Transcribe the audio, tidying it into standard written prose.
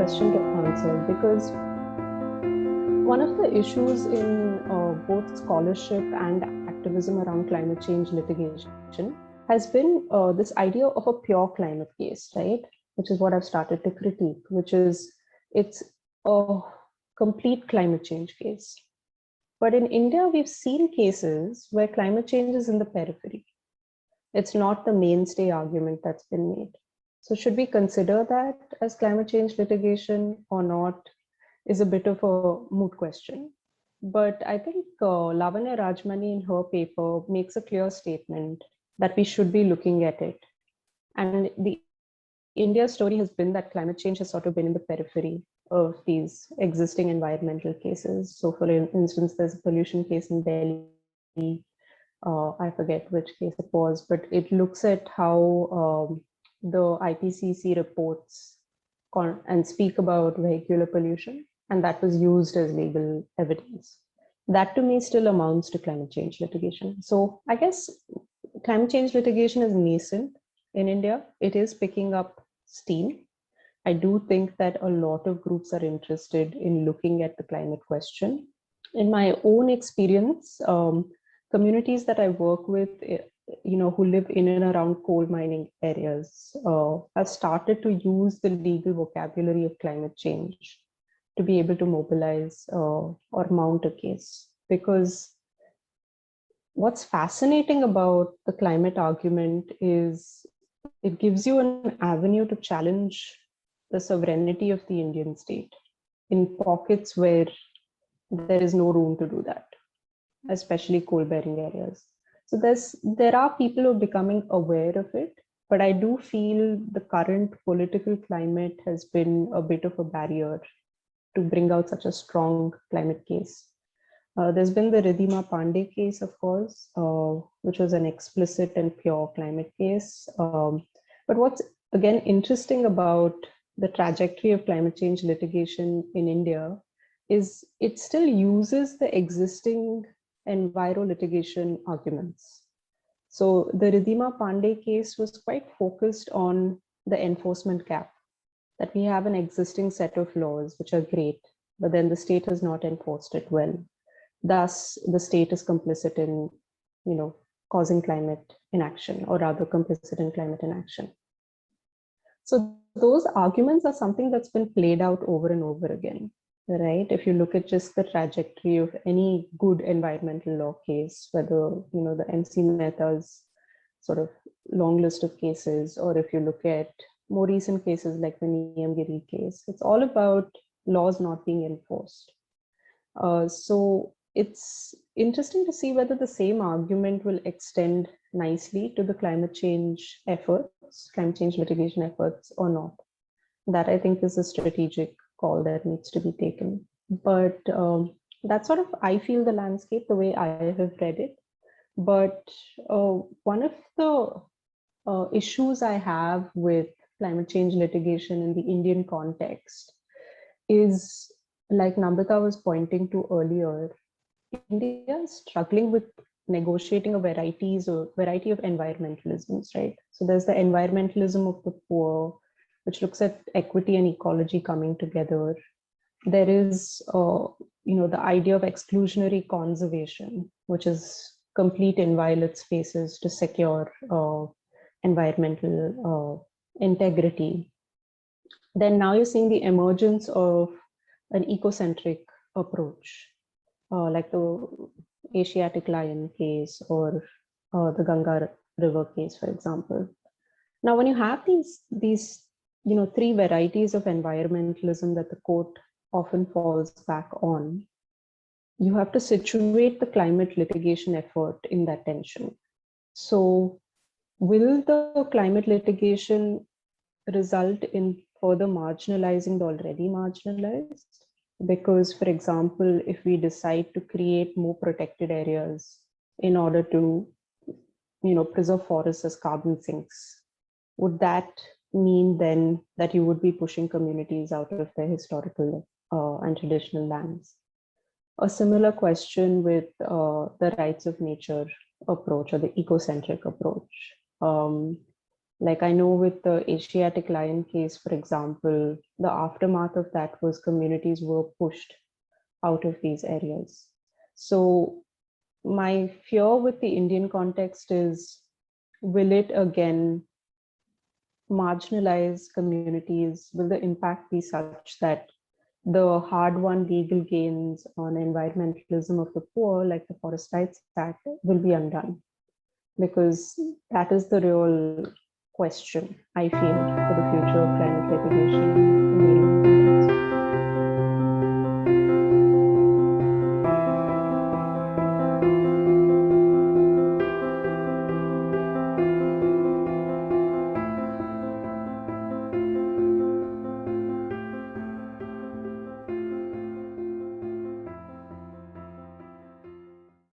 question to answer, because one of the issues in both scholarship and activism around climate change litigation has been this idea of a pure climate case, right? Which is what I've started to critique, which is it's a complete climate change case. But in India, we've seen cases where climate change is in the periphery. It's not the mainstay argument that's been made. So should we consider that as climate change litigation or not is a bit of a moot question. But I think Lavanya Rajmani in her paper makes a clear statement that we should be looking at it. And the India story has been that climate change has sort of been in the periphery of these existing environmental cases. So for instance, there's a pollution case in Delhi. I forget which case it was, but it looks at how the IPCC reports and speak about vehicular pollution, and that was used as legal evidence. That to me still amounts to climate change litigation. So I guess climate change litigation is nascent in India. It is picking up steam. I do think that a lot of groups are interested in looking at the climate question. In my own experience, communities that I work with, who live in and around coal mining areas, have started to use the legal vocabulary of climate change to be able to mobilize or mount a case. Because what's fascinating about the climate argument is it gives you an avenue to challenge the sovereignty of the Indian state in pockets where there is no room to do that, especially coal-bearing areas. So there are people who are becoming aware of it, but I do feel the current political climate has been a bit of a barrier to bring out such a strong climate case. There's been the Ridhima Pandey case, of course, which was an explicit and pure climate case. But what's again interesting about the trajectory of climate change litigation in India is it still uses the existing enviro litigation arguments. So the Ridhima Pandey case was quite focused on the enforcement gap, that we have an existing set of laws which are great, but then the state has not enforced it well. Thus, the state is complicit in, causing climate inaction, or rather complicit in climate inaction. So those arguments are something that's been played out over and over again, right? If you look at just the trajectory of any good environmental law case, whether, the MC Mehta's sort of long list of cases, or if you look at more recent cases like the Niyamgiri case, it's all about laws not being enforced. So it's interesting to see whether the same argument will extend nicely to the climate change efforts, climate change litigation efforts or not. That I think is a strategic call that needs to be taken. But that's sort of, I feel, the landscape, the way I have read it. But one of the issues I have with climate change litigation in the Indian context is, like Namrata was pointing to earlier, India is struggling with negotiating a variety of environmentalisms, right? So there's the environmentalism of the poor, which looks at equity and ecology coming together. There is, the idea of exclusionary conservation, which is complete in violent spaces to secure environmental integrity. Then now you're seeing the emergence of an ecocentric approach, like the Asiatic lion case or the Ganga river case, for example. Now, when you have these three varieties of environmentalism that the court often falls back on, you have to situate the climate litigation effort in that tension. So will the climate litigation result in further marginalizing the already marginalized? Because, for example, if we decide to create more protected areas in order to, preserve forests as carbon sinks, would that mean then that you would be pushing communities out of their historical and traditional lands? A similar question with the rights of nature approach or the ecocentric approach. Like I know with the Asiatic lion case, for example, the aftermath of that was communities were pushed out of these areas. So my fear with the Indian context is, will it again marginalize communities? Will the impact be such that the hard-won legal gains on environmentalism of the poor, like the Forest Rights Act, will be undone? Because that is the real question, I feel, for the future of climate litigation.